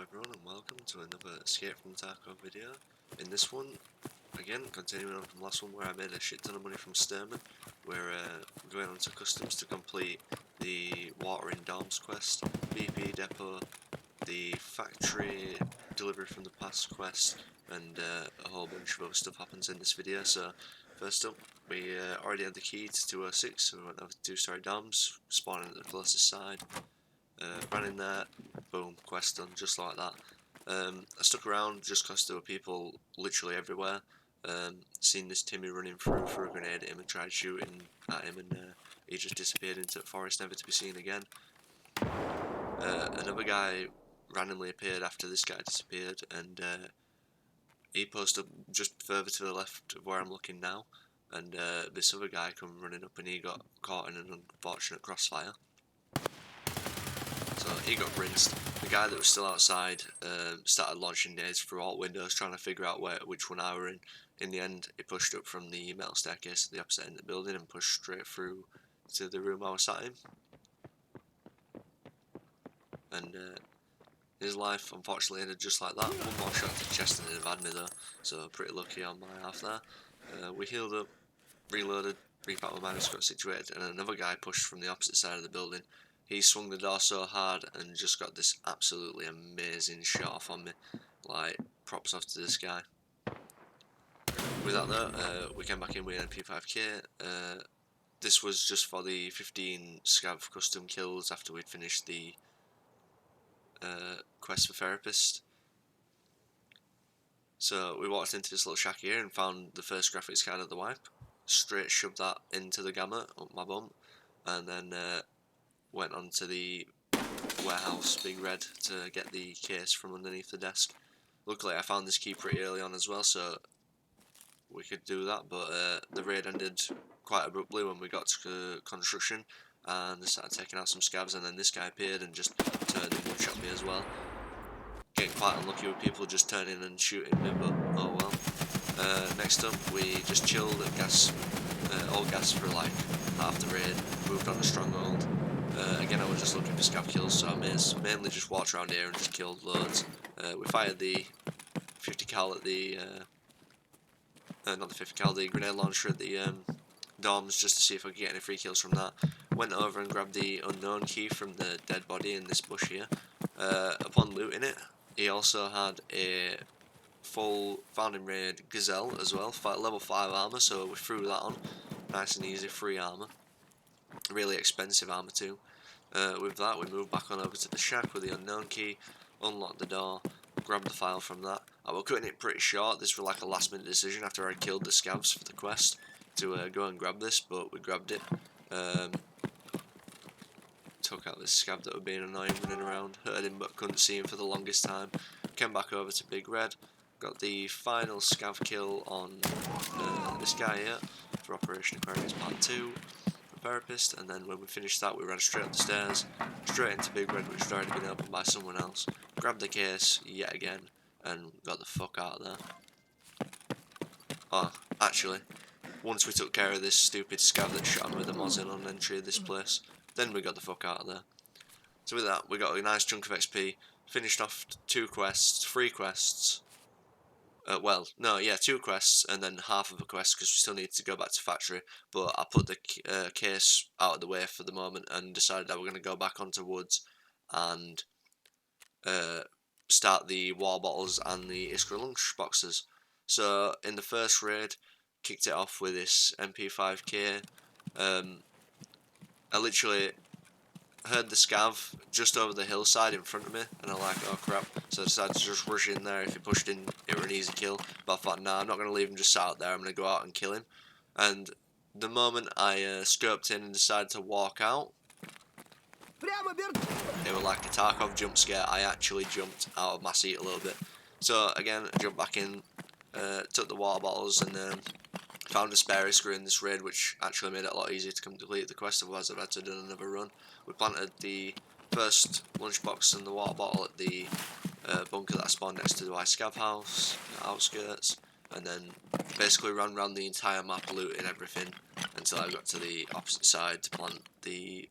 everyone, and welcome to another Escape from Tarkov video. In this one, again, continuing on from the last one where I made a shit ton of money from Sturman, we're going on to customs to complete the Watering Dorms quest, BP depot, the factory delivery from the past quest, and a whole bunch of other stuff happens in this video. So first up, we already had the key to 206, so we went over to 2-story dorms, spawning at the closest side. Ran in there, boom, quest done, just like that. I stuck around just because there were people literally everywhere. Seen this Timmy running through for a grenade at him and tried shooting at him, and he just disappeared into the forest, never to be seen again. Another guy randomly appeared after this guy disappeared, and he posted just further to the left of where I'm looking now, and this other guy come running up and he got caught in an unfortunate crossfire. So he got rinsed. The guy that was still outside started launching nades through all windows, trying to figure out which one I were in. In the end, he pushed up from the metal staircase at the opposite end of the building and pushed straight through to the room I was sat in. And his life unfortunately ended just like that. One more shot to the chest and he'd have had me though, so pretty lucky on my half there. We healed up, reloaded, repacked my minus, got situated, and another guy pushed from the opposite side of the building. He swung the door so hard and just got this absolutely amazing shot off on me. Like, props off to this guy. With that though, we came back in with an MP5K. This was just for the 15 scav custom kills after we'd finished the quest for therapist. So we walked into this little shack here and found the first graphics card of the wipe. Straight shoved that into the gamma up my bum, and then went on to the warehouse, Big Red, to get the case from underneath the desk. Luckily I found this key pretty early on as well, so we could do that, but the raid ended quite abruptly when we got to construction and they started taking out some scavs, and then this guy appeared and just turned and one-shot me as well. Getting quite unlucky with people just turning and shooting me, but oh well. Next up, we just chilled at all gas for like half the raid, moved on to Stronghold. Again, I was just looking for scav kills, so I mainly just walked around here and just killed loads. We fired the 50 cal at the, not the 50 cal, the grenade launcher at the dorms just to see if I could get any free kills from that. Went over and grabbed the unknown key from the dead body in this bush here. Upon looting it, he also had a full founding raid Gazelle as well, level 5 armor, so we threw that on. Nice and easy, free armor. Really expensive armor too. With that, we moved back on over to the shack with the unknown key, unlocked the door, grabbed the file from that. I was cutting it pretty short. This was like a last minute decision after I killed the scavs for the quest to go and grab this, but we grabbed it. Took out this scav that was being annoying running around, heard him but couldn't see him for the longest time. Came back over to Big Red, got the final scav kill on this guy here for Operation Aquarius Part 2. Therapist, and then when we finished that we ran straight up the stairs, straight into Big Red, which had already been opened by someone else, grabbed the case yet again and got the fuck out of there. Oh, actually, once we took care of this stupid scav that shot him with the Mosin on entry of this place, then we got the fuck out of there. So with that, we got a nice chunk of XP, finished off 2 quests, 3 quests, 2 quests, and then half of a quest because we still need to go back to factory, but I put the case out of the way for the moment and decided that we're going to go back onto woods and start the water bottles and the Iskra lunch boxes. So in the first raid, kicked it off with this MP5K. I literally heard the scav just over the hillside in front of me, and I'm like, oh crap, so I decided to just rush in there. If he pushed in, it was an easy kill, but I thought, nah, I'm not going to leave him just sat out there, I'm going to go out and kill him. And the moment I scoped in and decided to walk out, it was like a Tarkov jump scare. I actually jumped out of my seat a little bit. So again, I jumped back in, took the water bottles, and found a spare Iskra in this raid, which actually made it a lot easier to complete the quest, otherwise I've had to do another run. We planted the first lunchbox and the water bottle at the bunker that I spawned next to the white scav house, the outskirts, and then basically ran around the entire map looting everything until I got to the opposite side to plant the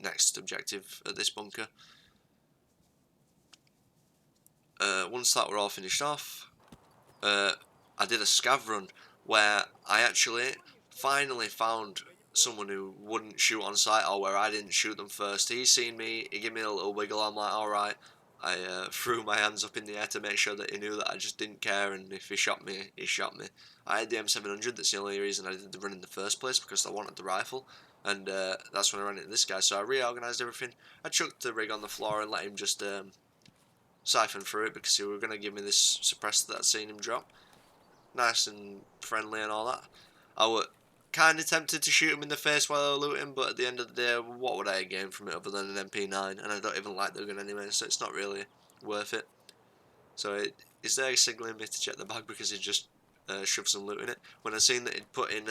next objective at this bunker. once that were all finished off, I did a scav run where I actually finally found someone who wouldn't shoot on sight, or where I didn't shoot them first. He seen me, he gave me a little wiggle, I'm like, alright. I threw my hands up in the air to make sure that he knew that I just didn't care, and if he shot me, he shot me. I had the M700, that's the only reason I did the run in the first place, because I wanted the rifle, and that's when I ran into this guy. So I reorganised everything, I chucked the rig on the floor and let him just siphon through it, because he were going to give me this suppressor that I'd seen him drop. Nice and friendly and all that. I was kind of tempted to shoot him in the face while I was looting, but at the end of the day, what would I gain from it other than an MP9? And I don't even like the gun anyway, so it's not really worth it. So is there signalling me to check the bag because he just shoved some loot in it. When I seen that he'd put in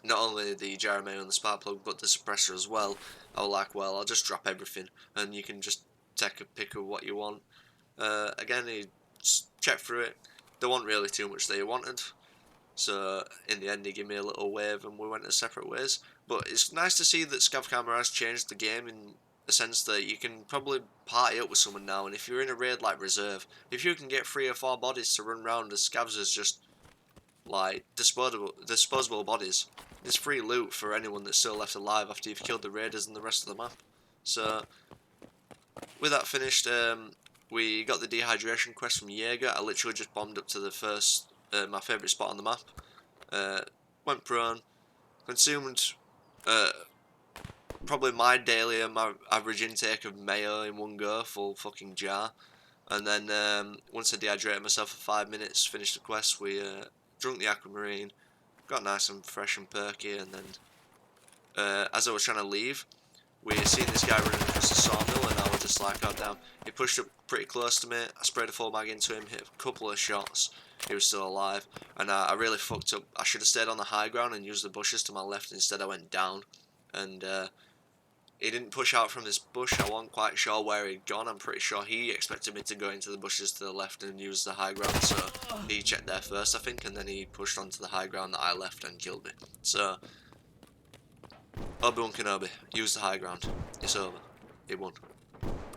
not only the gyromane and the spark plug, but the suppressor as well, I was like, well, I'll just drop everything, and you can just take a pick of what you want. Again, he checked through it. There wasn't really too much that he wanted, so in the end he gave me a little wave and we went our separate ways. But it's nice to see that Scav Camera has changed the game in the sense that you can probably party up with someone now, and if you're in a raid like Reserve, if you can get 3 or 4 bodies to run around as Scavs as just like disposable bodies, there's free loot for anyone that's still left alive after you've killed the raiders and the rest of the map. So with that finished, we got the dehydration quest from Jaeger. I literally just bombed up to the first, my favourite spot on the map. Went prone, consumed probably my daily and my average intake of mayo in one go, full fucking jar. And then once I dehydrated myself for 5 minutes, finished the quest, we drunk the aquamarine, got nice and fresh and perky, and then as I was trying to leave, we seen this guy running across the sawmill, and I was just like, oh damn. He pushed up pretty close to me, I sprayed a full mag into him, hit a couple of shots, he was still alive, and I really fucked up. I should have stayed on the high ground and used the bushes to my left, instead I went down, and he didn't push out from this bush. I wasn't quite sure where he'd gone. I'm pretty sure he expected me to go into the bushes to the left and use the high ground, so he checked there first, I think, and then he pushed onto the high ground that I left and killed me. So Obi-Wan Kenobi, use the high ground. It's over. He won.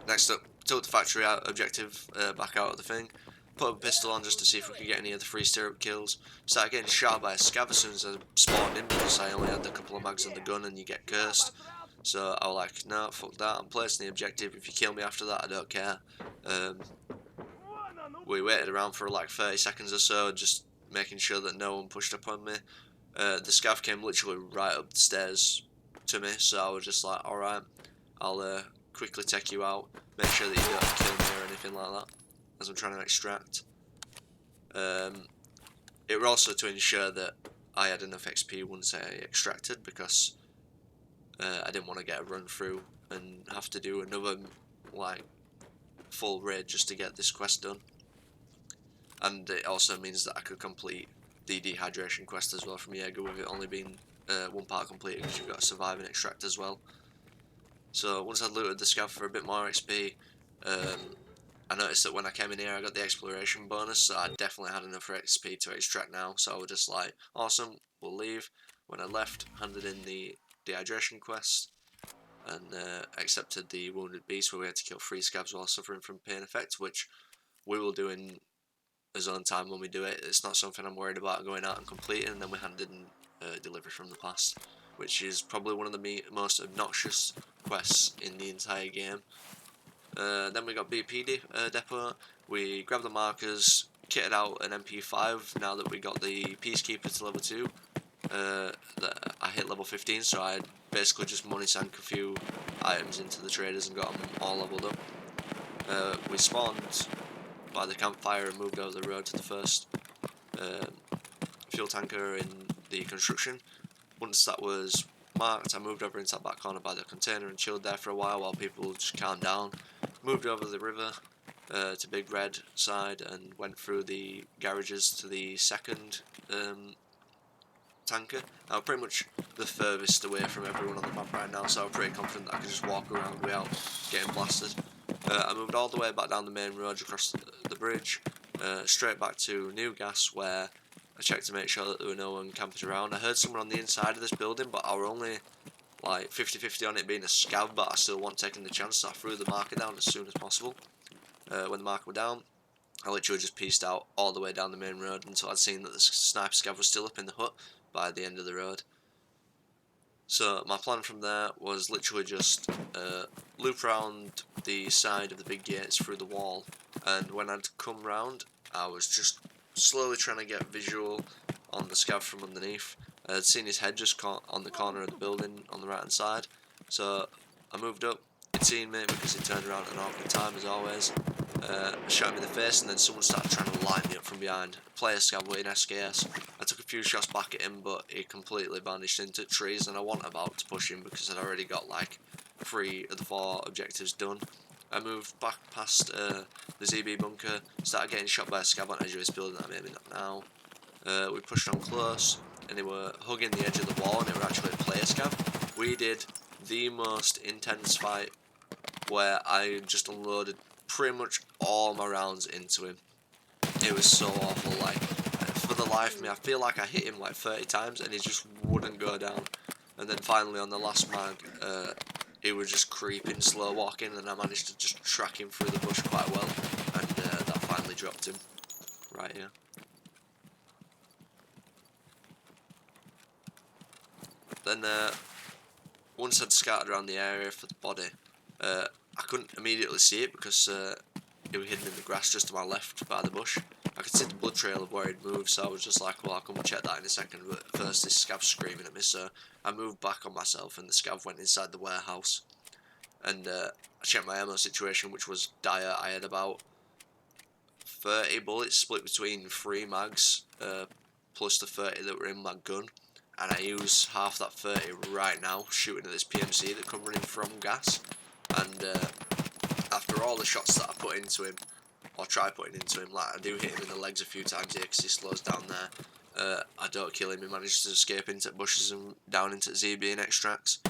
Next up, took the factory out objective back out of the thing. Put a pistol on just to see if we could get any of the free stirrup kills. Started getting shot by a scav as soon as I spawned in because I only had a couple of mags on the gun and you get cursed. So I was like, no, fuck that, I'm placing the objective. If you kill me after that, I don't care. We waited around for like 30 seconds or so, just making sure that no one pushed up on me. The scav came literally right up the stairs to me, so I was just like, alright, I'll quickly take you out, make sure that you don't kill me or anything like that, as I'm trying to extract. It was also to ensure that I had enough XP once I extracted, because I didn't want to get a run through and have to do another like full raid just to get this quest done. And it also means that I could complete the dehydration quest as well from Jaeger, with it only being one part completed, because you've got to survive and extract as well. So once I'd looted the scav for a bit more XP, I noticed that when I came in here I got the exploration bonus, so I definitely had enough XP to extract now, so I was just like, awesome, we'll leave. When I left, handed in the dehydration quest, and accepted the wounded beast, where we had to kill 3 scavs while suffering from pain effect, which we will do in his own time when we do it. It's not something I'm worried about going out and completing. And then we handed in delivery from the past, which is probably one of the most obnoxious quests in the entire game. Then we got BP depot. We grabbed the markers, kitted out an MP5 now that we got the Peacekeeper to level 2. That I hit level 15, so I basically just money sank a few items into the traders and got them all leveled up. We spawned by the campfire and moved over the road to the first fuel tanker in the construction. Once that was marked, I moved over into that back corner by the container and chilled there for a while people just calmed down. Moved over the river to Big Red side and went through the garages to the second tanker. I was pretty much the furthest away from everyone on the map right now, so I was pretty confident that I could just walk around without getting blasted. I moved all the way back down the main road across the bridge, straight back to New Gas, where I checked to make sure that there were no one camping around. I heard someone on the inside of this building, but I were only like 50-50 on it being a scav, but I still wasn't taking the chance, so I threw the marker down as soon as possible. when the marker were down, I literally just pieced out all the way down the main road until I'd seen that the sniper scav was still up in the hut by the end of the road. So my plan from there was literally just loop around the side of the big gates through the wall, and when I'd come round, I was just slowly trying to get visual on the scav from underneath. I'd seen his head just caught on the corner of the building on the right hand side, so I moved up. He'd seen me because he turned around at an awkward time as always. Shot him in the face, and then someone started trying to line me up from behind. Player scav with an SKS. I took a few shots back at him, but he completely vanished into trees, and I wasn't about to push him because I'd already got like 3 of the 4 objectives done. I moved back past the ZB bunker, started getting shot by a scav on the edge of his building that made me knock now. We pushed on close, and they were hugging the edge of the wall, and they were actually a player scav. We did the most intense fight where I just unloaded pretty much all my rounds into him. It was so awful, like, for the life of me, I feel like I hit him like 30 times and he just wouldn't go down. And then finally on the last mag, he was just creeping, slow walking, and I managed to just track him through the bush quite well, and that finally dropped him, right here. Then once I'd scattered around the area for the body, I couldn't immediately see it because it was hidden in the grass just to my left by the bush. I could see the blood trail of where he'd moved, so I was just like, well, I'll come and check that in a second, but first this scav's screaming at me, so I moved back on myself and the scav went inside the warehouse. And I checked my ammo situation, which was dire. I had about 30 bullets split between 3 mags, plus the 30 that were in my gun, and I use half that 30 right now shooting at this PMC that come running from gas. And after all the shots that I put into him, or try putting into him, like I do hit him in the legs a few times here because he slows down there, I don't kill him. He manages to escape into bushes and down into ZB and extracts.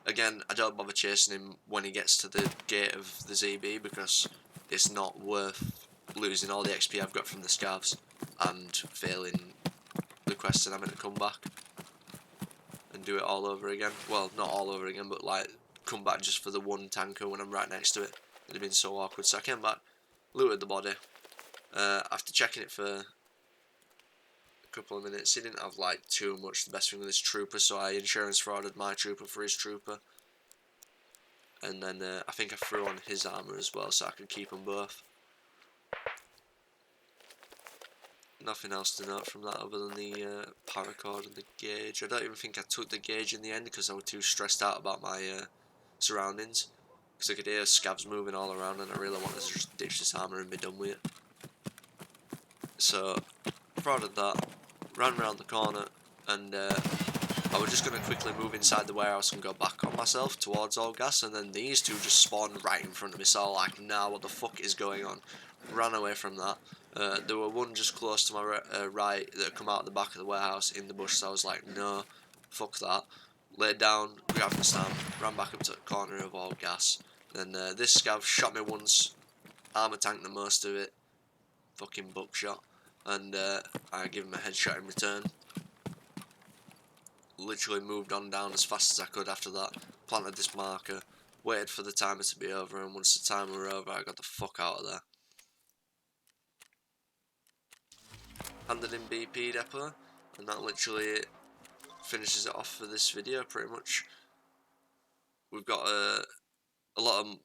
Again, I don't bother chasing him when he gets to the gate of the ZB because it's not worth losing all the XP I've got from the scavs and failing the quest and having to come back and do it all over again. Well, not all over again, but like come back just for the one tanker when I'm right next to it. It'd have been so awkward. So I came back, looted the body. After checking it for a couple of minutes, he didn't have like too much. The best thing with this trooper, so I insurance frauded my trooper for his trooper. And then I think I threw on his armour as well, so I could keep them both. Nothing else to note from that other than the paracord and the gauge. I don't even think I took the gauge in the end because I was too stressed out about my surroundings. Because I could hear scavs moving all around and I really wanted to just ditch this armour and be done with it. So, proud of that. Ran around the corner and I was just going to quickly move inside the warehouse and go back on myself towards all gas, and then these two just spawned right in front of me, so I was like, nah, what the fuck is going on? Ran away from that. There were one just close to my right that had come out the back of the warehouse in the bush, so I was like, no, fuck that. Laid down, grabbed the stamp, ran back up to the corner of all gas. Then this scav shot me once, armour tanked the most of it, fucking buckshot, and I give him a headshot in return. Literally moved on down as fast as I could after that, planted this marker, waited for the timer to be over, and once the timer were over I got the fuck out of there. Handed in BP depot, and that literally finishes it off for this video pretty much. We've got a lot of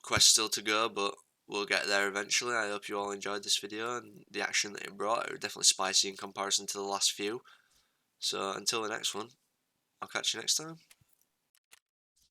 quests still to go, but we'll get there eventually. I hope you all enjoyed this video and the action that it brought. It was definitely spicy in comparison to the last few. So until the next one, I'll catch you next time.